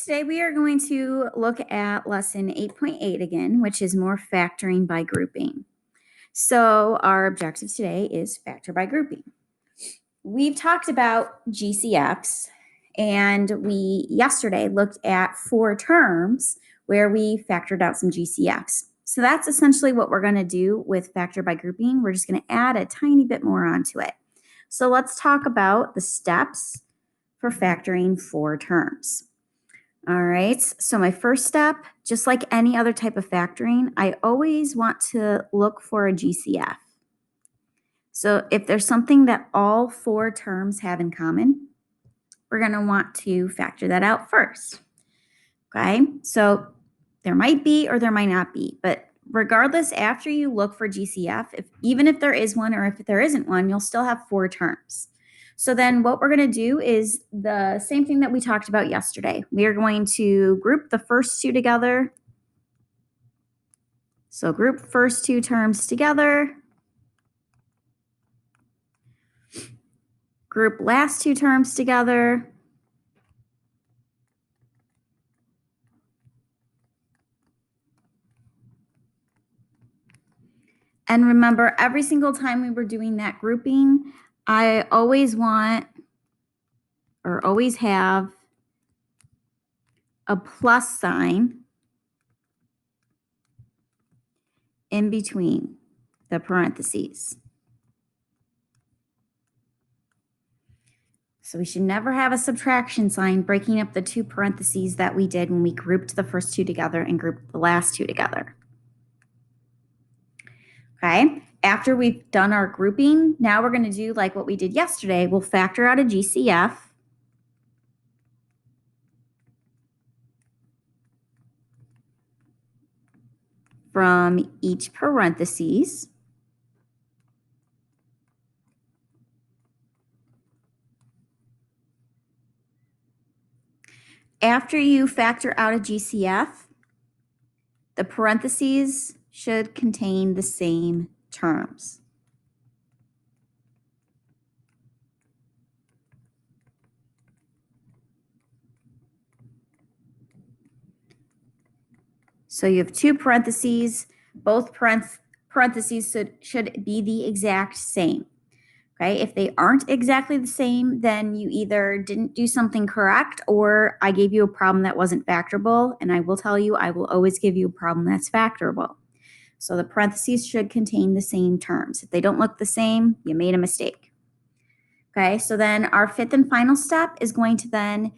Today we are going to look at lesson 8.8 again, which is more factoring by grouping. So our objective today is factor by grouping. We've talked about GCFs, and we yesterday looked at 4 terms where we factored out some GCFs. So that's essentially what we're going to do with factor by grouping. We're just going to add a tiny bit more onto it. So let's talk about the steps for factoring 4 terms. All right, so my first step, just like any other type of factoring, I always want to look for a GCF. So if there's something that all 4 terms have in common, we're going to want to factor that out first. Okay, so there might be or there might not be, but regardless, after you look for GCF, even if there is one or if there isn't one, you'll still have 4 terms. So then what we're going to do is the same thing that we talked about yesterday. We are going to group the first 2 together. So group first 2 terms together. Group last 2 terms together. And remember, every single time we were doing that grouping, I always want or always have a plus sign in between the parentheses. So we should never have a subtraction sign breaking up the 2 parentheses that we did when we grouped the first 2 together and grouped the last 2 together. Okay, after we've done our grouping, now we're going to do like what we did yesterday. We'll factor out a GCF. From each parentheses. After you factor out a GCF, the parentheses should contain the same terms. So you have 2 parentheses. Both parentheses should be the exact same. Okay, if they aren't exactly the same, then you either didn't do something correct or I gave you a problem that wasn't factorable. And I will tell you, I will always give you a problem that's factorable. So the parentheses should contain the same terms. If they don't look the same, you made a mistake. Okay, so then our 5th and final step is going to then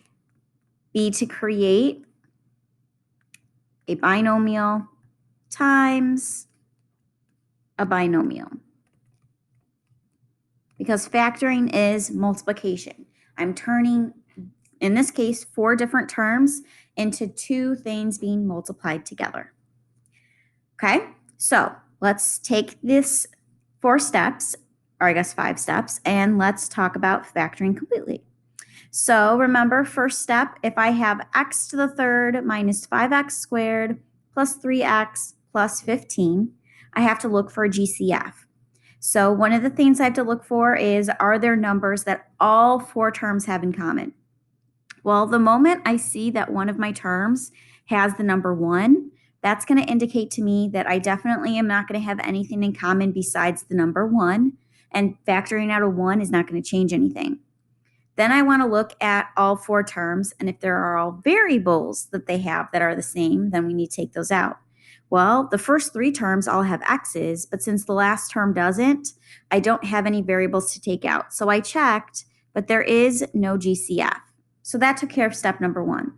be to create a binomial times a binomial. Because factoring is multiplication. I'm turning, in this case, 4 different terms into 2 things being multiplied together. Okay, so let's take this 4 steps, or I guess 5 steps, and let's talk about factoring completely. So remember, first step, if I have x to the third minus 5x squared plus 3x plus 15, I have to look for a GCF. So one of the things I have to look for is, are there numbers that all 4 terms have in common? Well, the moment I see that one of my terms has the number 1, that's going to indicate to me that I definitely am not going to have anything in common besides the number 1, and factoring out a 1 is not going to change anything. Then I want to look at all 4 terms, and if there are all variables that they have that are the same, then we need to take those out. Well, the first 3 terms all have x's, but since the last term doesn't, I don't have any variables to take out. So I checked, but there is no GCF. So that took care of step number 1.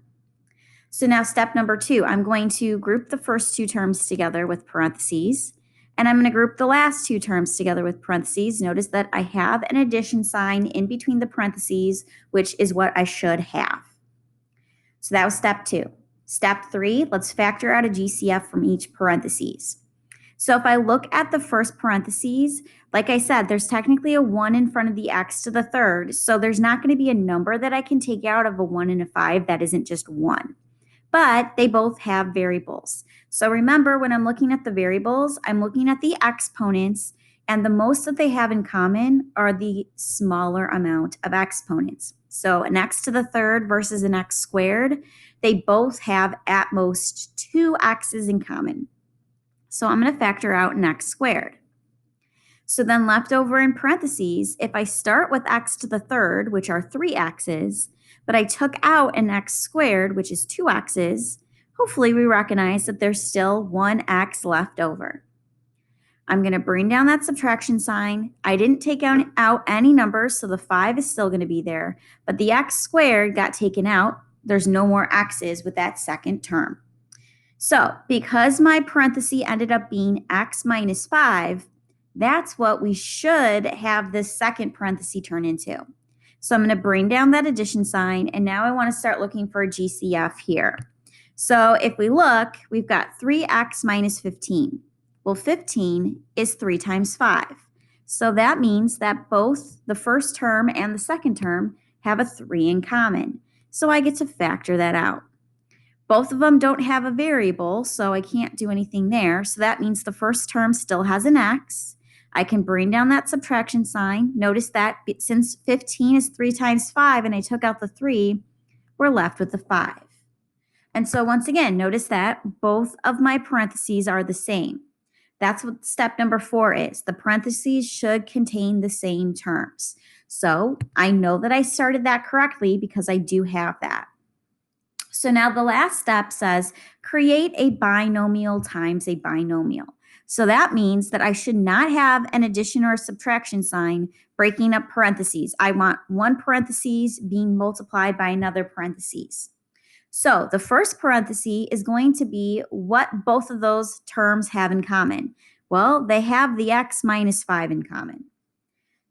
So now step number 2, I'm going to group the first 2 terms together with parentheses, and I'm going to group the last 2 terms together with parentheses. Notice that I have an addition sign in between the parentheses, which is what I should have. So that was step 2. Step 3, let's factor out a GCF from each parentheses. So if I look at the first parentheses, like I said, there's technically a 1 in front of the x to the third, so there's not going to be a number that I can take out of a 1 and a 5 that isn't just 1. But they both have variables. So remember, when I'm looking at the variables, I'm looking at the exponents, and the most that they have in common are the smaller amount of exponents. So an x to the third versus an x squared, they both have at most 2 x's in common. So I'm going to factor out an x squared. So then left over in parentheses, if I start with x to the third, which are 3 x's, but I took out an x squared, which is 2 x's, hopefully we recognize that there's still 1 x left over. I'm going to bring down that subtraction sign. I didn't take out any numbers, so the 5 is still going to be there, but the x squared got taken out. There's no more x's with that second term. So because my parenthesis ended up being x minus 5, that's what we should have this second parenthesis turn into. So I'm going to bring down that addition sign, and now I want to start looking for a GCF here. So if we look, we've got 3x minus 15. Well, 15 is 3 times 5. So that means that both the first term and the second term have a 3 in common. So I get to factor that out. Both of them don't have a variable, so I can't do anything there. So that means the first term still has an x. I can bring down that subtraction sign. Notice that since 15 is 3 times 5 and I took out the 3, we're left with the 5. And so once again, notice that both of my parentheses are the same. That's what step number 4 is. The parentheses should contain the same terms. So I know that I started that correctly because I do have that. So now the last step says create a binomial times a binomial. So that means that I should not have an addition or a subtraction sign breaking up parentheses. I want one parentheses being multiplied by another parentheses. So the first parenthesis is going to be what both of those terms have in common. Well, they have the x minus 5 in common.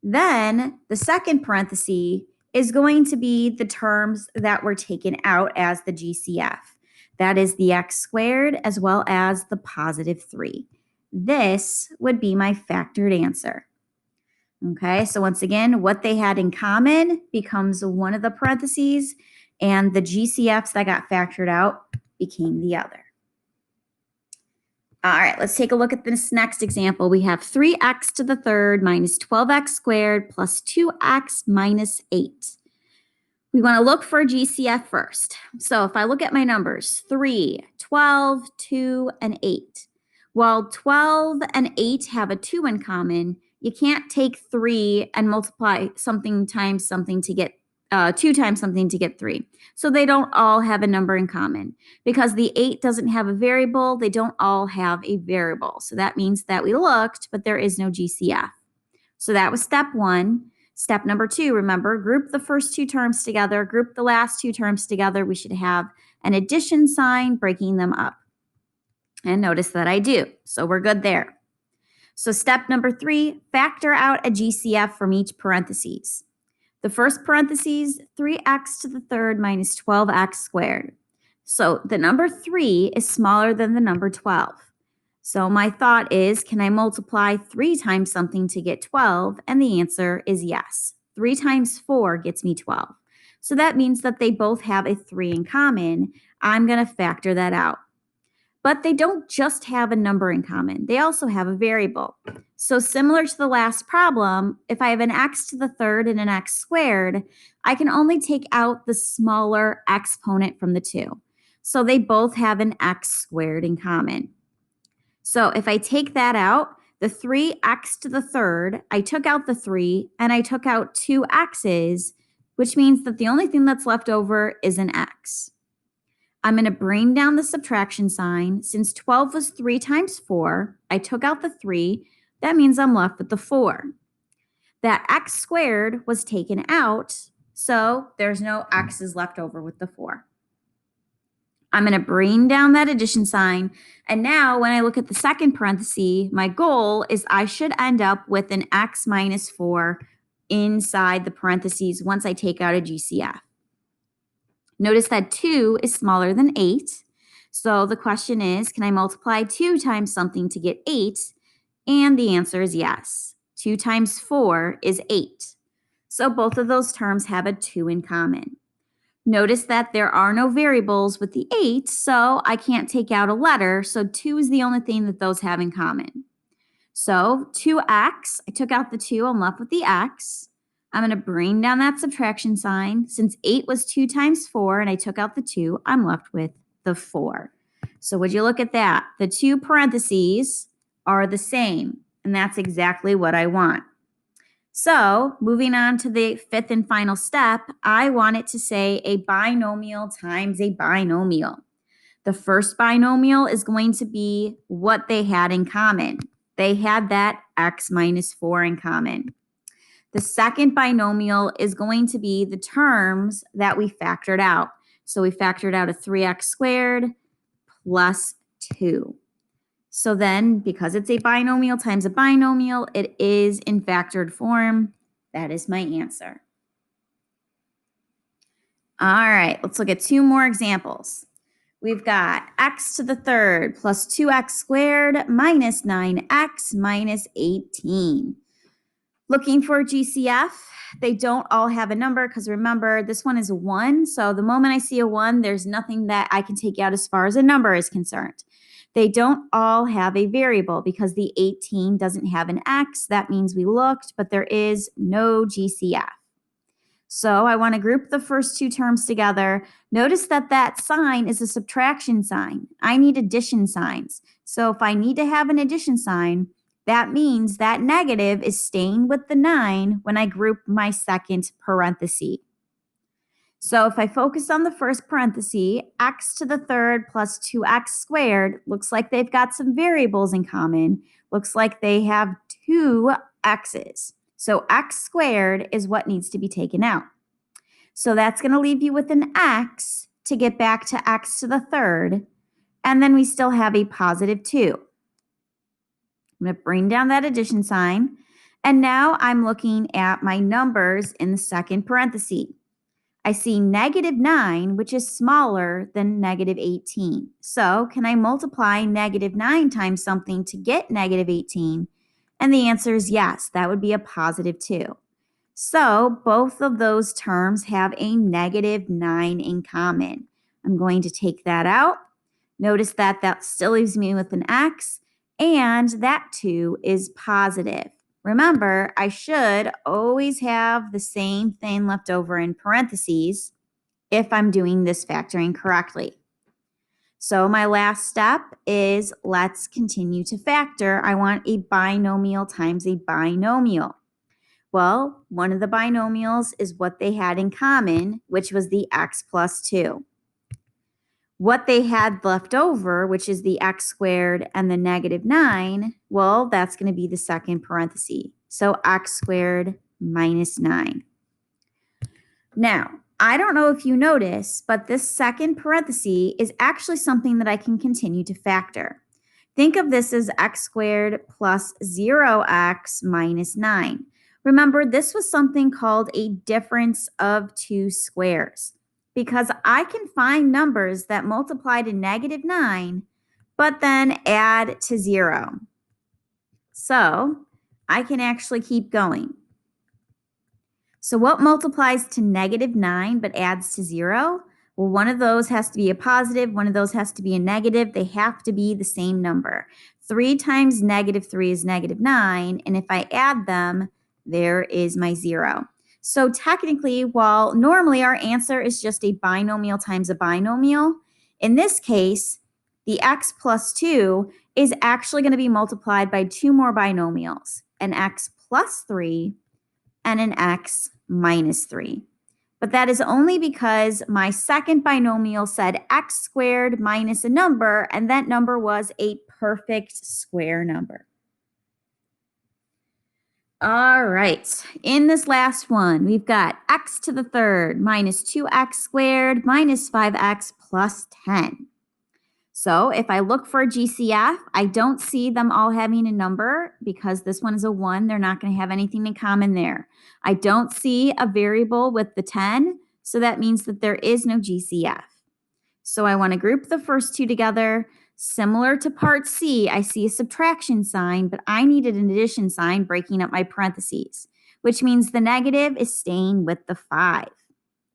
Then the second parenthesis is going to be the terms that were taken out as the GCF. That is the x squared as well as the positive 3. This would be my factored answer. Okay, so once again, what they had in common becomes one of the parentheses, and the GCFs that got factored out became the other. All right, let's take a look at this next example. We have 3x to the third minus 12x squared plus 2x minus 8. We want to look for a GCF first. So if I look at my numbers, 3, 12, 2, and 8. While 12 and 8 have a 2 in common, you can't take 3 and multiply something times something to get 2 times something to get 3. So they don't all have a number in common. Because the 8 doesn't have a variable, they don't all have a variable. So that means that we looked, but there is no GCF. So that was step 1. Step number 2, remember, group the first 2 terms together, group the last 2 terms together. We should have an addition sign breaking them up. And notice that I do. So we're good there. So step number 3, factor out a GCF from each parentheses. The first parentheses, 3x to the third minus 12x squared. So the number 3 is smaller than the number 12. So my thought is, can I multiply 3 times something to get 12? And the answer is yes. 3 times 4 gets me 12. So that means that they both have a 3 in common. I'm going to factor that out. But they don't just have a number in common. They also have a variable. So similar to the last problem, if I have an x to the third and an x squared, I can only take out the smaller exponent from the 2. So they both have an x squared in common. So if I take that out, the 3x to the third, I took out the 3 and I took out 2 x's, which means that the only thing that's left over is an x. I'm going to bring down the subtraction sign. Since 12 was 3 times 4, I took out the 3. That means I'm left with the 4. That x squared was taken out, so there's no x's left over with the 4. I'm going to bring down that addition sign. And now when I look at the second parenthesis, my goal is I should end up with an x minus 4 inside the parentheses once I take out a GCF. Notice that 2 is smaller than 8. So the question is, can I multiply 2 times something to get 8? And the answer is yes. 2 times 4 is 8. So both of those terms have a 2 in common. Notice that there are no variables with the 8, so I can't take out a letter. So 2 is the only thing that those have in common. So 2x, I took out the 2, I'm left with the x. I'm going to bring down that subtraction sign. Since 8 was 2 times 4 and I took out the 2, I'm left with the 4. So would you look at that? The two parentheses are the same, and that's exactly what I want. So moving on to the fifth and final step, I want it to say a binomial times a binomial. The first binomial is going to be what they had in common. They had that x minus 4 in common. The second binomial is going to be the terms that we factored out. So we factored out a 3x squared plus 2. So then, because it's a binomial times a binomial, it is in factored form. That is my answer. All right, let's look at two more examples. We've got x to the third plus 2x squared minus 9x minus 18. Looking for GCF, they don't all have a number because remember, this one is a 1. So the moment I see a 1, there's nothing that I can take out as far as a number is concerned. They don't all have a variable because the 18 doesn't have an x. That means we looked, but there is no GCF. So I want to group the first two terms together. Notice that that sign is a subtraction sign. I need addition signs. So if I need to have an addition sign, that means that negative is staying with the 9 when I group my second parenthesis. So if I focus on the first parenthesis, x to the third plus 2x squared, looks like they've got some variables in common. Looks like they have 2 x's. So x squared is what needs to be taken out. So that's going to leave you with an x to get back to x to the third. And then we still have a positive 2. I'm going to bring down that addition sign. And now I'm looking at my numbers in the second parenthesis. I see negative 9, which is smaller than negative 18. So can I multiply negative 9 times something to get negative 18? And the answer is yes. That would be a positive 2. So both of those terms have a negative 9 in common. I'm going to take that out. Notice that that still leaves me with an x, and that 2 is positive. Remember, I should always have the same thing left over in parentheses if I'm doing this factoring correctly. So my last step is let's continue to factor. I want a binomial times a binomial. Well, one of the binomials is what they had in common, which was the x plus 2. What they had left over, which is the x squared and the negative 9, well, that's going to be the second parenthesis. So x squared minus 9. Now, I don't know if you notice, but this second parenthesis is actually something that I can continue to factor. Think of this as x squared plus 0x minus 9. Remember, this was something called a difference of two squares, because I can find numbers that multiply to negative 9, but then add to 0. So I can actually keep going. So what multiplies to negative 9 but adds to 0? Well, one of those has to be a positive, one of those has to be a negative. They have to be the same number. 3 times negative 3 is negative 9, and if I add them, there is my 0. So technically, while normally our answer is just a binomial times a binomial, in this case, the x plus 2 is actually going to be multiplied by 2 more binomials, an x plus 3 and an x minus 3. But that is only because my second binomial said x squared minus a number, and that number was a perfect square number. All right, in this last one, we've got x to the third minus 2x squared minus 5x plus 10. So if I look for a GCF, I don't see them all having a number because this one is a 1. They're not going to have anything in common there. I don't see a variable with the 10, so that means that there is no GCF. So I want to group the first two together. Similar to part C, I see a subtraction sign, but I needed an addition sign breaking up my parentheses, which means the negative is staying with the 5.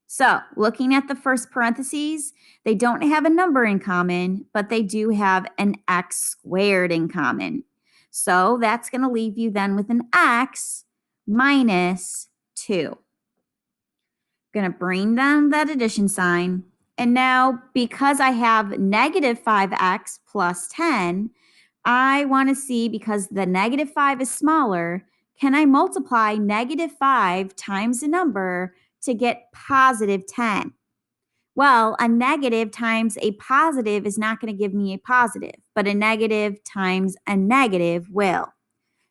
So looking at the first parentheses, they don't have a number in common, but they do have an x squared in common. So that's going to leave you then with an x minus 2. I'm going to bring down that addition sign. And now, because I have negative 5x plus 10, I want to see, because the negative 5 is smaller, can I multiply negative 5 times a number to get positive 10? Well, a negative times a positive is not going to give me a positive, but a negative times a negative will.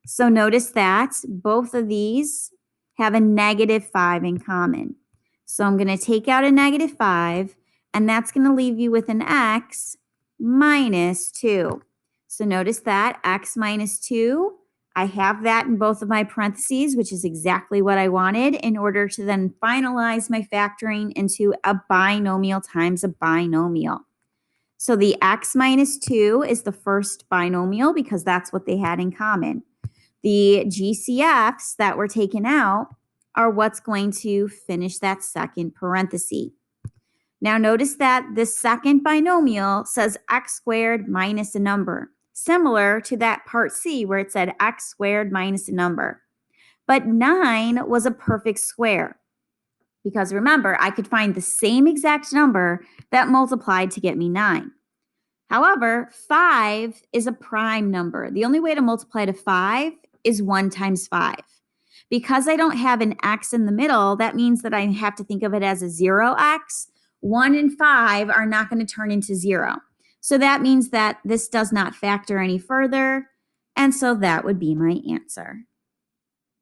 So notice that both of these have a negative 5 in common. So I'm going to take out a negative 5, and that's going to leave you with an x minus 2. So notice that x minus 2, I have that in both of my parentheses, which is exactly what I wanted in order to then finalize my factoring into a binomial times a binomial. So the x minus 2 is the first binomial because that's what they had in common. The GCFs that were taken out are what's going to finish that second parenthesis. Now notice that this second binomial says x squared minus a number, similar to that part C where it said x squared minus a number. But 9 was a perfect square because remember, I could find the same exact number that multiplied to get me 9. However, 5 is a prime number. The only way to multiply to 5 is 1 times 5. Because I don't have an x in the middle, that means that I have to think of it as a 0x. 1 and 5 are not going to turn into 0. So that means that this does not factor any further, and so that would be my answer.